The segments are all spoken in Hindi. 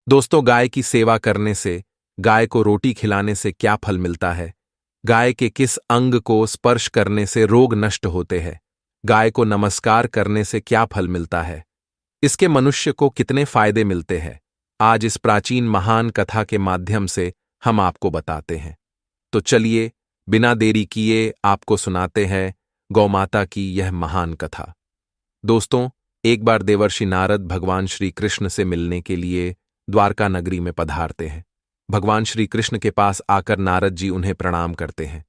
दोस्तों, गाय की सेवा करने से, गाय को रोटी खिलाने से क्या फल मिलता है? गाय के किस अंग को स्पर्श करने से रोग नष्ट होते हैं? गाय को नमस्कार करने से क्या फल मिलता है? इसके मनुष्य को कितने फायदे मिलते हैं? आज इस प्राचीन महान कथा के माध्यम से हम आपको बताते हैं। तो चलिए, बिना देरी किए आपको सुनाते हैं गौमाता की यह महान कथा। दोस्तों, एक बार देवर्षि नारद भगवान श्री कृष्ण से मिलने के लिए द्वारका नगरी में पधारते हैं। भगवान श्री कृष्ण के पास आकर नारद जी उन्हें प्रणाम करते हैं।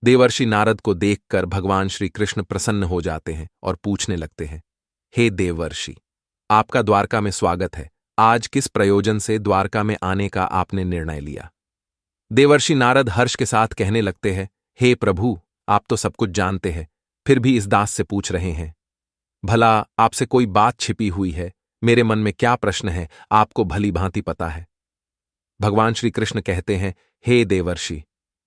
देवर्षि नारद को देखकर भगवान श्री कृष्ण प्रसन्न हो जाते हैं और पूछने लगते हैं, हे देवर्षि, आपका द्वारका में स्वागत है। आज किस प्रयोजन से द्वारका में आने का आपने निर्णय लिया? देवर्षि नारद हर्ष के साथ कहने लगते हैं, हे प्रभु, आप तो सब कुछ जानते हैं, फिर भी इस दास से पूछ रहे हैं। भला आपसे कोई बात छिपी हुई है? मेरे मन में क्या प्रश्न है, आपको भली भांति पता है। भगवान श्री कृष्ण कहते हैं, हे देवर्षि,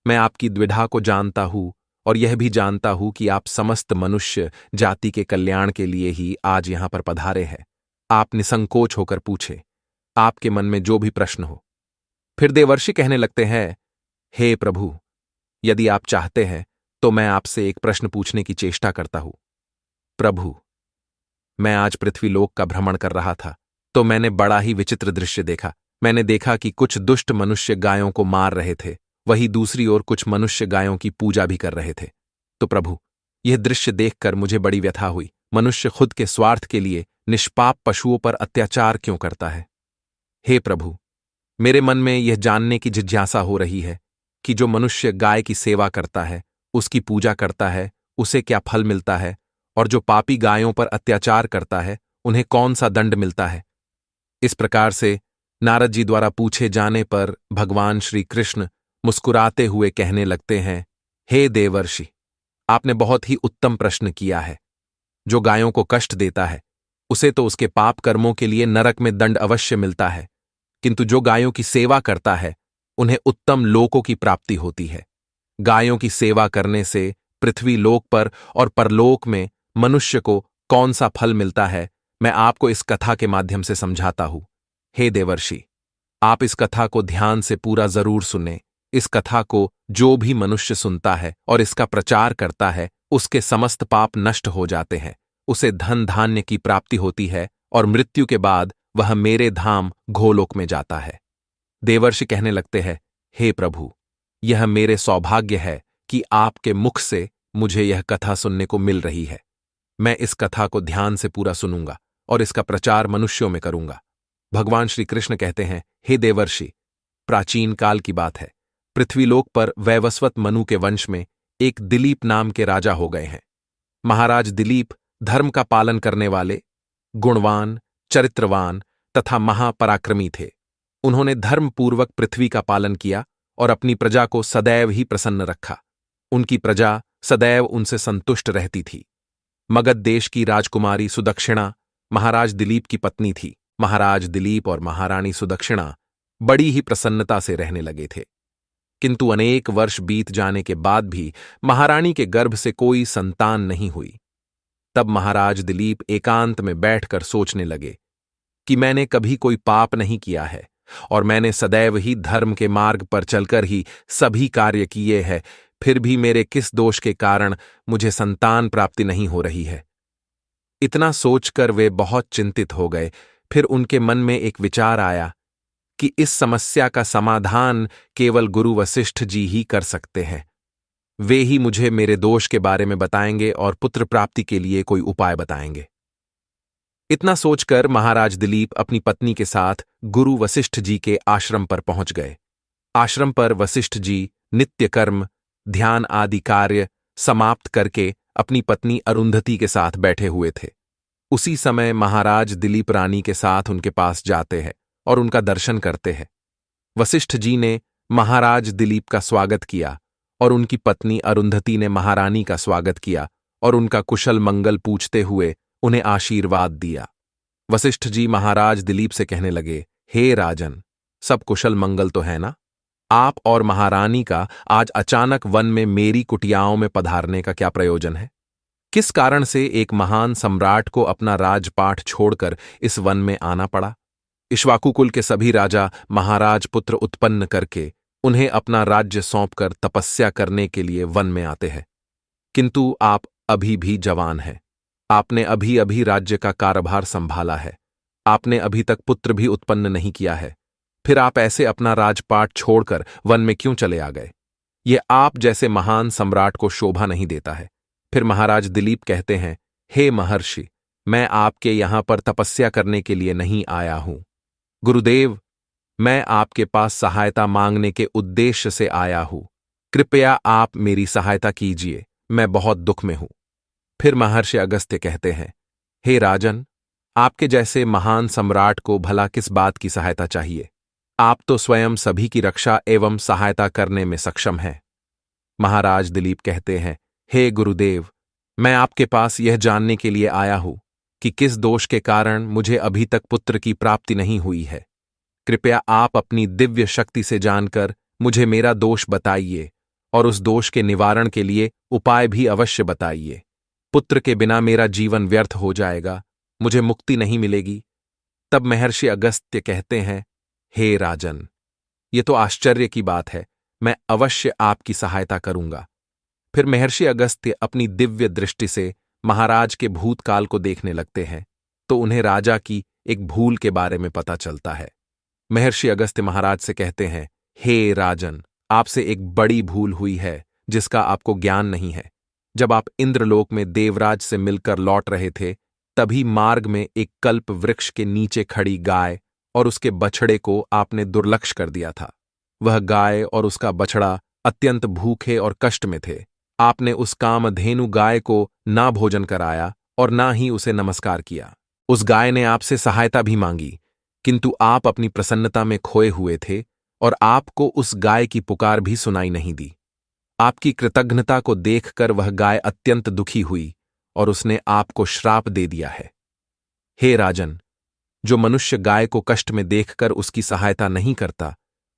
मैं आपकी द्विधा को जानता हूं और यह भी जानता हूं कि आप समस्त मनुष्य जाति के कल्याण के लिए ही आज यहां पर पधारे हैं। आप निसंकोच होकर पूछे, आपके मन में जो भी प्रश्न हो। फिर देवर्षि कहने लगते हैं, हे प्रभु, यदि आप चाहते हैं तो मैं आपसे एक प्रश्न पूछने की चेष्टा करता हूं। प्रभु, मैं आज पृथ्वीलोक का भ्रमण कर रहा था तो मैंने बड़ा ही विचित्र दृश्य देखा। मैंने देखा कि कुछ दुष्ट मनुष्य गायों को मार रहे थे, वहीं दूसरी ओर कुछ मनुष्य गायों की पूजा भी कर रहे थे। तो प्रभु, यह दृश्य देखकर मुझे बड़ी व्यथा हुई। मनुष्य खुद के स्वार्थ के लिए निष्पाप पशुओं पर अत्याचार क्यों करता है? हे प्रभु, मेरे मन में यह जानने की जिज्ञासा हो रही है कि जो मनुष्य गाय की सेवा करता है, उसकी पूजा करता है, उसे क्या फल मिलता है, और जो पापी गायों पर अत्याचार करता है, उन्हें कौन सा दंड मिलता है। इस प्रकार से नारद जी द्वारा पूछे जाने पर भगवान श्री कृष्ण मुस्कुराते हुए कहने लगते हैं, हे देवर्षि, आपने बहुत ही उत्तम प्रश्न किया है। जो गायों को कष्ट देता है, उसे तो उसके पाप कर्मों के लिए नरक में दंड अवश्य मिलता है, किंतु जो गायों की सेवा करता है, उन्हें उत्तम लोकों की प्राप्ति होती है। गायों की सेवा करने से पृथ्वी लोक पर और परलोक में मनुष्य को कौन सा फल मिलता है, मैं आपको इस कथा के माध्यम से समझाता हूं। हे देवर्षि, आप इस कथा को ध्यान से पूरा जरूर सुने। इस कथा को जो भी मनुष्य सुनता है और इसका प्रचार करता है, उसके समस्त पाप नष्ट हो जाते हैं, उसे धन धान्य की प्राप्ति होती है और मृत्यु के बाद वह मेरे धाम गोलोक में जाता है। देवर्षि कहने लगते हैं, हे प्रभु, यह मेरे सौभाग्य है कि आपके मुख से मुझे यह कथा सुनने को मिल रही है। मैं इस कथा को ध्यान से पूरा सुनूंगा और इसका प्रचार मनुष्यों में करूंगा। भगवान श्री कृष्ण कहते हैं, हे देवर्षि, प्राचीन काल की बात है। पृथ्वीलोक पर वैवस्वत मनु के वंश में एक दिलीप नाम के राजा हो गए हैं। महाराज दिलीप धर्म का पालन करने वाले, गुणवान, चरित्रवान तथा महापराक्रमी थे। उन्होंने धर्मपूर्वक पृथ्वी का पालन किया और अपनी प्रजा को सदैव ही प्रसन्न रखा। उनकी प्रजा सदैव उनसे संतुष्ट रहती थी। मगध देश की राजकुमारी सुदक्षिणा महाराज दिलीप की पत्नी थी। महाराज दिलीप और महारानी सुदक्षिणा बड़ी ही प्रसन्नता से रहने लगे थे, किंतु अनेक वर्ष बीत जाने के बाद भी महारानी के गर्भ से कोई संतान नहीं हुई। तब महाराज दिलीप एकांत में बैठकर सोचने लगे कि मैंने कभी कोई पाप नहीं किया है और मैंने सदैव ही धर्म के मार्ग पर चलकर ही सभी कार्य किए हैं, फिर भी मेरे किस दोष के कारण मुझे संतान प्राप्ति नहीं हो रही है। इतना सोचकर वे बहुत चिंतित हो गए। फिर उनके मन में एक विचार आया कि इस समस्या का समाधान केवल गुरु वशिष्ठ जी ही कर सकते हैं। वे ही मुझे मेरे दोष के बारे में बताएंगे और पुत्र प्राप्ति के लिए कोई उपाय बताएंगे। इतना सोचकर महाराज दिलीप अपनी पत्नी के साथ गुरु वशिष्ठ जी के आश्रम पर पहुंच गए। आश्रम पर वशिष्ठ जी नित्य कर्म, ध्यान आदि कार्य समाप्त करके अपनी पत्नी अरुंधति के साथ बैठे हुए थे। उसी समय महाराज दिलीप रानी के साथ उनके पास जाते हैं और उनका दर्शन करते हैं। वशिष्ठ जी ने महाराज दिलीप का स्वागत किया और उनकी पत्नी अरुंधति ने महारानी का स्वागत किया और उनका कुशल मंगल पूछते हुए उन्हें आशीर्वाद दिया। वशिष्ठ जी महाराज दिलीप से कहने लगे, हे राजन, सब कुशल मंगल तो है ना? आप और महारानी का आज अचानक वन में मेरी कुटियाओं में पधारने का क्या प्रयोजन है? किस कारण से एक महान सम्राट को अपना राजपाट छोड़कर इस वन में आना पड़ा? इक्ष्वाकुकुल के सभी राजा महाराज पुत्र उत्पन्न करके उन्हें अपना राज्य सौंपकर तपस्या करने के लिए वन में आते हैं। किंतु आप अभी भी जवान हैं। आपने अभी अभी राज्य का कार्यभार संभाला है। आपने अभी तक पुत्र भी उत्पन्न नहीं किया है। फिर आप ऐसे अपना राजपाट छोड़कर वन में क्यों चले आ गए? ये आप जैसे महान सम्राट को शोभा नहीं देता है। फिर महाराज दिलीप कहते हैं, हे महर्षि, मैं आपके यहां पर तपस्या करने के लिए नहीं आया हूं। गुरुदेव, मैं आपके पास सहायता मांगने के उद्देश्य से आया हूं। कृपया आप मेरी सहायता कीजिए, मैं बहुत दुख में हूं। फिर महर्षि अगस्त्य कहते हैं, हे राजन, आपके जैसे महान सम्राट को भला किस बात की सहायता चाहिए? आप तो स्वयं सभी की रक्षा एवं सहायता करने में सक्षम हैं। महाराज दिलीप कहते हैं, हे गुरुदेव, मैं आपके पास यह जानने के लिए आया हूं कि किस दोष के कारण मुझे अभी तक पुत्र की प्राप्ति नहीं हुई है। कृपया आप अपनी दिव्य शक्ति से जानकर मुझे मेरा दोष बताइए और उस दोष के निवारण के लिए उपाय भी अवश्य बताइए। पुत्र के बिना मेरा जीवन व्यर्थ हो जाएगा, मुझे मुक्ति नहीं मिलेगी। तब महर्षि अगस्त्य कहते हैं, हे राजन, ये तो आश्चर्य की बात है, मैं अवश्य आपकी सहायता करूंगा। फिर महर्षि अगस्त्य अपनी दिव्य दृष्टि से महाराज के भूतकाल को देखने लगते हैं तो उन्हें राजा की एक भूल के बारे में पता चलता है। महर्षि अगस्त्य महाराज से कहते हैं, हे राजन, आपसे एक बड़ी भूल हुई है जिसका आपको ज्ञान नहीं है। जब आप इंद्रलोक में देवराज से मिलकर लौट रहे थे, तभी मार्ग में एक कल्प वृक्ष के नीचे खड़ी गाय और उसके बछड़े को आपने दुर्लक्ष्य कर दिया था। वह गाय और उसका बछड़ा अत्यंत भूखे और कष्ट में थे। आपने उस कामधेनु गाय को ना भोजन कराया और ना ही उसे नमस्कार किया। उस गाय ने आपसे सहायता भी मांगी, किंतु आप अपनी प्रसन्नता में खोए हुए थे और आपको उस गाय की पुकार भी सुनाई नहीं दी। आपकी कृतज्ञता को देखकर वह गाय अत्यंत दुखी हुई और उसने आपको श्राप दे दिया है। हे राजन, जो मनुष्य गाय को कष्ट में देखकर उसकी सहायता नहीं करता,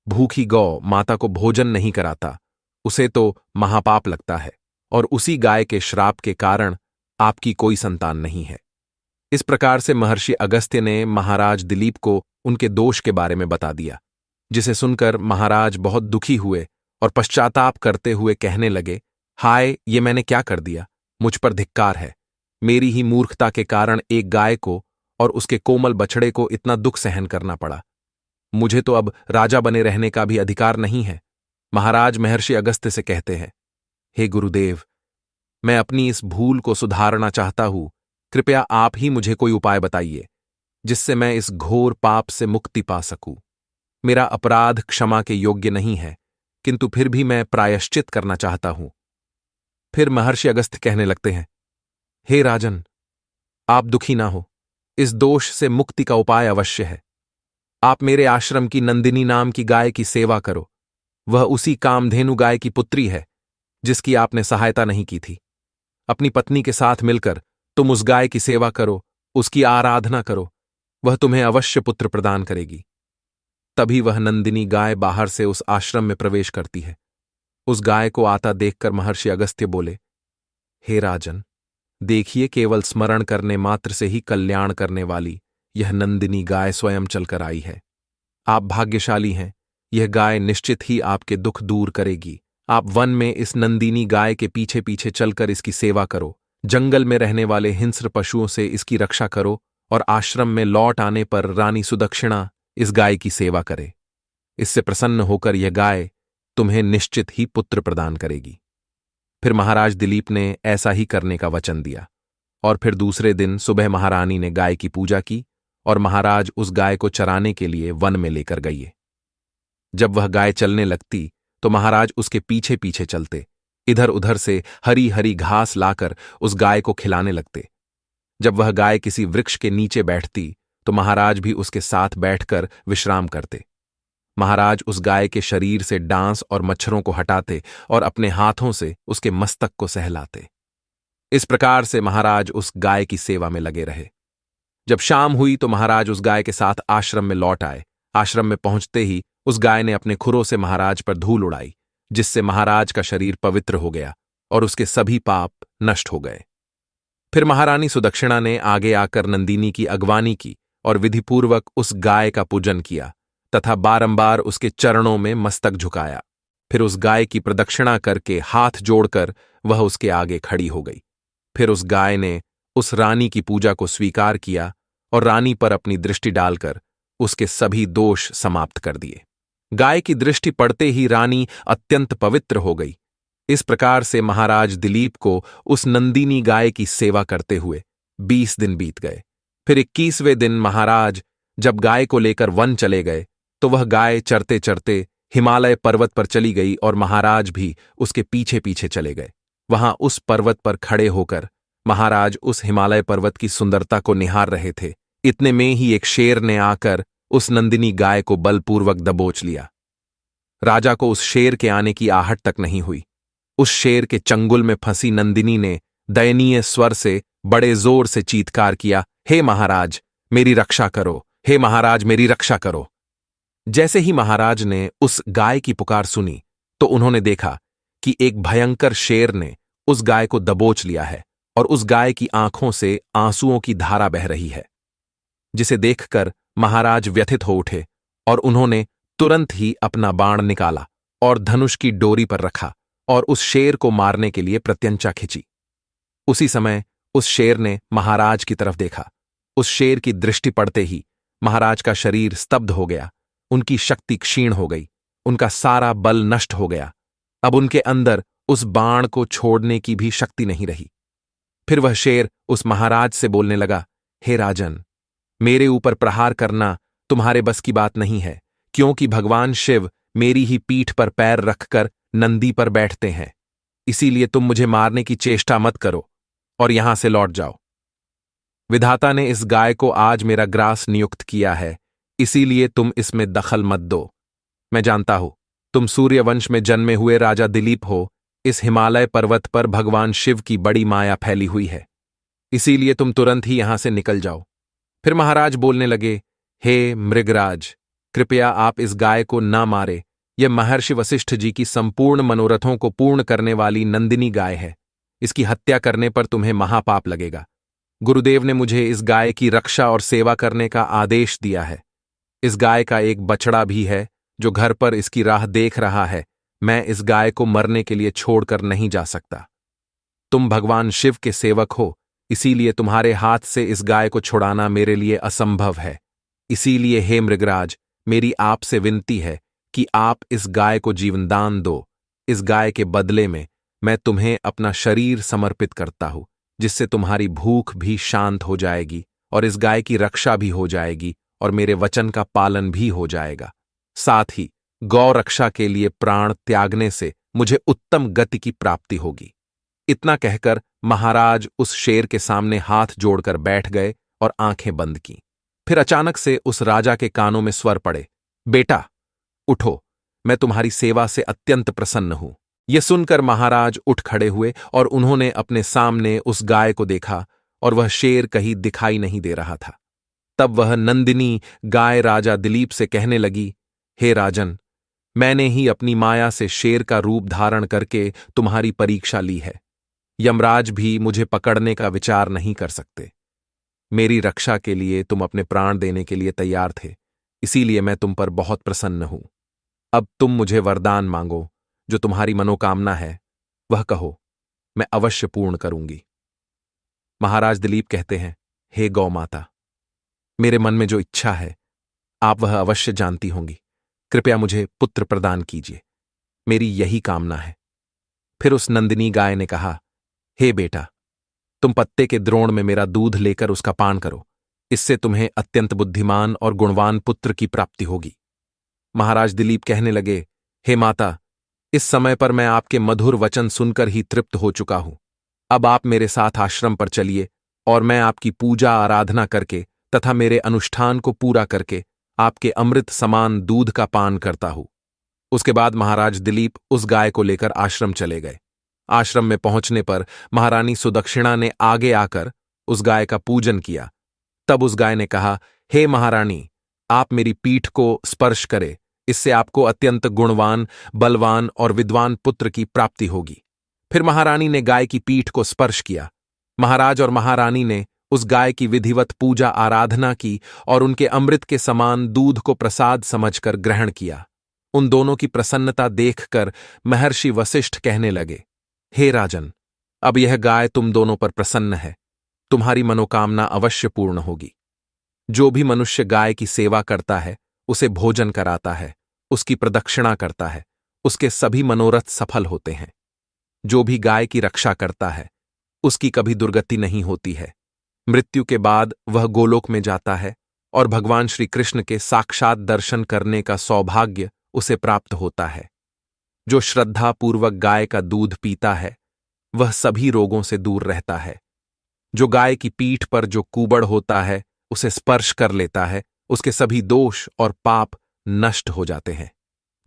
भूखी गौ माता को भोजन नहीं कराता, उसे तो महापाप लगता है और उसी गाय के श्राप के कारण आपकी कोई संतान नहीं है। इस प्रकार से महर्षि अगस्त्य ने महाराज दिलीप को उनके दोष के बारे में बता दिया, जिसे सुनकर महाराज बहुत दुखी हुए और पश्चाताप करते हुए कहने लगे, हाय, ये मैंने क्या कर दिया? मुझ पर धिक्कार है। मेरी ही मूर्खता के कारण एक गाय को और उसके कोमल बछड़े को इतना दुख सहन करना पड़ा। मुझे तो अब राजा बने रहने का भी अधिकार नहीं है। महाराज महर्षि अगस्त्य से कहते हैं, हे गुरुदेव, मैं अपनी इस भूल को सुधारना चाहता हूं। कृपया आप ही मुझे कोई उपाय बताइए जिससे मैं इस घोर पाप से मुक्ति पा सकूं। मेरा अपराध क्षमा के योग्य नहीं है, किंतु फिर भी मैं प्रायश्चित करना चाहता हूं। फिर महर्षि अगस्त्य कहने लगते हैं, हे राजन, आप दुखी ना हो, इस दोष से मुक्ति का उपाय अवश्य है। आप मेरे आश्रम की नंदिनी नाम की गाय की सेवा करो। वह उसी कामधेनु गाय की पुत्री है जिसकी आपने सहायता नहीं की थी। अपनी पत्नी के साथ मिलकर तुम उस गाय की सेवा करो, उसकी आराधना करो, वह तुम्हें अवश्य पुत्र प्रदान करेगी। तभी वह नंदिनी गाय बाहर से उस आश्रम में प्रवेश करती है। उस गाय को आता देखकर महर्षि अगस्त्य बोले, हे राजन, देखिए, केवल स्मरण करने मात्र से ही कल्याण करने वाली यह नंदिनी गाय स्वयं चलकर आई है। आप भाग्यशाली हैं, यह गाय निश्चित ही आपके दुख दूर करेगी। आप वन में इस नंदिनी गाय के पीछे पीछे चलकर इसकी सेवा करो, जंगल में रहने वाले हिंस्र पशुओं से इसकी रक्षा करो और आश्रम में लौट आने पर रानी सुदक्षिणा इस गाय की सेवा करे। इससे प्रसन्न होकर यह गाय तुम्हें निश्चित ही पुत्र प्रदान करेगी। फिर महाराज दिलीप ने ऐसा ही करने का वचन दिया और फिर दूसरे दिन सुबह महारानी ने गाय की पूजा की और महाराज उस गाय को चराने के लिए वन में लेकर गए। जब वह गाय चलने लगती तो महाराज उसके पीछे पीछे चलते, इधर उधर से हरी हरी घास लाकर उस गाय को खिलाने लगते। जब वह गाय किसी वृक्ष के नीचे बैठती तो महाराज भी उसके साथ बैठकर विश्राम करते। महाराज उस गाय के शरीर से डांस और मच्छरों को हटाते और अपने हाथों से उसके मस्तक को सहलाते। इस प्रकार से महाराज उस गाय की सेवा में लगे रहे। जब शाम हुई तो महाराज उस गाय के साथ आश्रम में लौट आए। आश्रम में पहुंचते ही उस गाय ने अपने खुरों से महाराज पर धूल उड़ाई, जिससे महाराज का शरीर पवित्र हो गया और उसके सभी पाप नष्ट हो गए। फिर महारानी सुदक्षिणा ने आगे आकर नंदिनी की अगवानी की और विधिपूर्वक उस गाय का पूजन किया तथा बारंबार उसके चरणों में मस्तक झुकाया। फिर उस गाय की प्रदक्षिणा करके हाथ जोड़कर वह उसके आगे खड़ी हो गई। फिर उस गाय ने उस रानी की पूजा को स्वीकार किया और रानी पर अपनी दृष्टि डालकर उसके सभी दोष समाप्त कर दिए। गाय की दृष्टि पड़ते ही रानी अत्यंत पवित्र हो गई। इस प्रकार से महाराज दिलीप को उस नंदिनी गाय की सेवा करते हुए 20 दिन बीत गए। फिर 21वें दिन महाराज जब गाय को लेकर वन चले गए तो वह गाय चरते चरते हिमालय पर्वत पर चली गई और महाराज भी उसके पीछे पीछे चले गए। वहां उस पर्वत पर खड़े होकर महाराज उस हिमालय पर्वत की सुंदरता को निहार रहे थे। इतने में ही एक शेर ने आकर उस नंदिनी गाय को बलपूर्वक दबोच लिया। राजा को उस शेर के आने की आहट तक नहीं हुई। उस शेर के चंगुल में फंसी नंदिनी ने दयनीय स्वर से बड़े जोर से चीत्कार किया, हे महाराज मेरी रक्षा करो, हे महाराज मेरी रक्षा करो। जैसे ही महाराज ने उस गाय की पुकार सुनी तो उन्होंने देखा कि एक भयंकर शेर ने उस गाय को दबोच लिया है और उस गाय की आंखों से आंसुओं की धारा बह रही है, जिसे देखकर महाराज व्यथित हो उठे और उन्होंने तुरंत ही अपना बाण निकाला और धनुष की डोरी पर रखा और उस शेर को मारने के लिए प्रत्यंचा खिंची। उसी समय उस शेर ने महाराज की तरफ देखा। उस शेर की दृष्टि पड़ते ही महाराज का शरीर स्तब्ध हो गया, उनकी शक्ति क्षीण हो गई, उनका सारा बल नष्ट हो गया। अब उनके अंदर उस बाण को छोड़ने की भी शक्ति नहीं रही। फिर वह शेर उस महाराज से बोलने लगा, हे राजन, मेरे ऊपर प्रहार करना तुम्हारे बस की बात नहीं है, क्योंकि भगवान शिव मेरी ही पीठ पर पैर रखकर नंदी पर बैठते हैं। इसीलिए तुम मुझे मारने की चेष्टा मत करो और यहां से लौट जाओ। विधाता ने इस गाय को आज मेरा ग्रास नियुक्त किया है, इसीलिए तुम इसमें दखल मत दो। मैं जानता हूं तुम सूर्यवंश में जन्मे हुए राजा दिलीप हो। इस हिमालय पर्वत पर भगवान शिव की बड़ी माया फैली हुई है, इसीलिए तुम तुरंत ही यहां से निकल जाओ। फिर महाराज बोलने लगे, हे मृगराज, कृपया आप इस गाय को न मारे। यह महर्षि वशिष्ठ जी की संपूर्ण मनोरथों को पूर्ण करने वाली नंदिनी गाय है। इसकी हत्या करने पर तुम्हें महापाप लगेगा। गुरुदेव ने मुझे इस गाय की रक्षा और सेवा करने का आदेश दिया है। इस गाय का एक बछड़ा भी है जो घर पर इसकी राह देख रहा है। मैं इस गाय को मरने के लिए छोड़कर नहीं जा सकता। तुम भगवान शिव के सेवक हो, इसीलिए तुम्हारे हाथ से इस गाय को छुड़ाना मेरे लिए असंभव है। इसीलिए हे मृगराज, मेरी आपसे विनती है कि आप इस गाय को जीवनदान दो। इस गाय के बदले में मैं तुम्हें अपना शरीर समर्पित करता हूं, जिससे तुम्हारी भूख भी शांत हो जाएगी और इस गाय की रक्षा भी हो जाएगी और मेरे वचन का पालन भी हो जाएगा। साथ ही गौ रक्षा के लिए प्राण त्यागने से मुझे उत्तम गति की प्राप्ति होगी। इतना कहकर महाराज उस शेर के सामने हाथ जोड़कर बैठ गए और आंखें बंद की। फिर अचानक से उस राजा के कानों में स्वर पड़े, बेटा उठो, मैं तुम्हारी सेवा से अत्यंत प्रसन्न हूं। यह सुनकर महाराज उठ खड़े हुए और उन्होंने अपने सामने उस गाय को देखा और वह शेर कहीं दिखाई नहीं दे रहा था। तब वह नंदिनी गाय राजा दिलीप से कहने लगी, हे राजन, मैंने ही अपनी माया से शेर का रूप धारण करके तुम्हारी परीक्षा ली है। यमराज भी मुझे पकड़ने का विचार नहीं कर सकते। मेरी रक्षा के लिए तुम अपने प्राण देने के लिए तैयार थे, इसीलिए मैं तुम पर बहुत प्रसन्न हूं। अब तुम मुझे वरदान मांगो, जो तुम्हारी मनोकामना है वह कहो, मैं अवश्य पूर्ण करूंगी। महाराज दिलीप कहते हैं, हे गौ माता, मेरे मन में जो इच्छा है आप वह अवश्य जानती होंगी। कृपया मुझे पुत्र प्रदान कीजिए, मेरी यही कामना है। फिर उस नंदिनी गाय ने कहा, हे बेटा, तुम पत्ते के द्रोण में मेरा दूध लेकर उसका पान करो। इससे तुम्हें अत्यंत बुद्धिमान और गुणवान पुत्र की प्राप्ति होगी। महाराज दिलीप कहने लगे, हे माता, इस समय पर मैं आपके मधुर वचन सुनकर ही तृप्त हो चुका हूं। अब आप मेरे साथ आश्रम पर चलिए और मैं आपकी पूजा आराधना करके तथा मेरे अनुष्ठान को पूरा करके आपके अमृत समान दूध का पान करता हूं। उसके बाद महाराज दिलीप उस गाय को लेकर आश्रम चले गए। आश्रम में पहुंचने पर महारानी सुदक्षिणा ने आगे आकर उस गाय का पूजन किया। तब उस गाय ने कहा, हे महारानी, आप मेरी पीठ को स्पर्श करें, इससे आपको अत्यंत गुणवान, बलवान और विद्वान पुत्र की प्राप्ति होगी। फिर महारानी ने गाय की पीठ को स्पर्श किया। महाराज और महारानी ने उस गाय की विधिवत पूजा आराधना की और उनके अमृत के समान दूध को प्रसाद समझकर ग्रहण किया। उन दोनों की प्रसन्नता देखकर महर्षि वशिष्ठ कहने लगे, हे राजन, अब यह गाय तुम दोनों पर प्रसन्न है, तुम्हारी मनोकामना अवश्य पूर्ण होगी। जो भी मनुष्य गाय की सेवा करता है, उसे भोजन कराता है, उसकी प्रदक्षिणा करता है, उसके सभी मनोरथ सफल होते हैं। जो भी गाय की रक्षा करता है, उसकी कभी दुर्गति नहीं होती है। मृत्यु के बाद वह गोलोक में जाता है और भगवान श्री कृष्ण के साक्षात दर्शन करने का सौभाग्य उसे प्राप्त होता है। जो श्रद्धापूर्वक गाय का दूध पीता है, वह सभी रोगों से दूर रहता है। जो गाय की पीठ पर जो कुबड़ होता है, उसे स्पर्श कर लेता है, उसके सभी दोष और पाप नष्ट हो जाते हैं।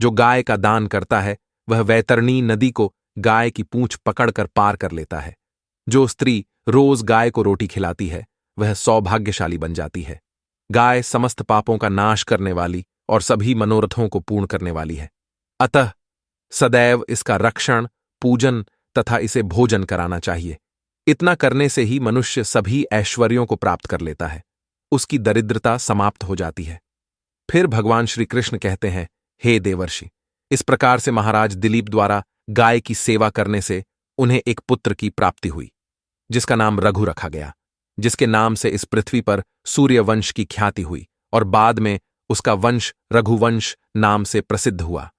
जो गाय का दान करता है, वह वैतरणी नदी को गाय की पूंछ पकड़कर पार कर लेता है। जो स्त्री रोज गाय को रोटी खिलाती है, वह सौभाग्यशाली बन जाती है। गाय समस्त पापों का नाश करने वाली और सभी मनोरथों को पूर्ण करने वाली है। अतः सदैव इसका रक्षण, पूजन तथा इसे भोजन कराना चाहिए। इतना करने से ही मनुष्य सभी ऐश्वर्यों को प्राप्त कर लेता है, उसकी दरिद्रता समाप्त हो जाती है। फिर भगवान श्री कृष्ण कहते हैं, हे देवर्षि, इस प्रकार से महाराज दिलीप द्वारा गाय की सेवा करने से उन्हें एक पुत्र की प्राप्ति हुई, जिसका नाम रघु रखा गया, जिसके नाम से इस पृथ्वी पर सूर्यवंश की ख्याति हुई और बाद में उसका वंश रघुवंश नाम से प्रसिद्ध हुआ।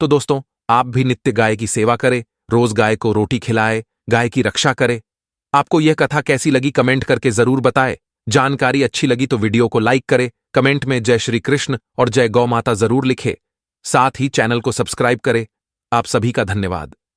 तो दोस्तों, आप भी नित्य गाय की सेवा करें, रोज गाय को रोटी खिलाए, गाय की रक्षा करें। आपको यह कथा कैसी लगी कमेंट करके जरूर बताएं। जानकारी अच्छी लगी तो वीडियो को लाइक करें, कमेंट में जय श्री कृष्ण और जय गौ माता जरूर लिखें। साथ ही चैनल को सब्सक्राइब करें। आप सभी का धन्यवाद।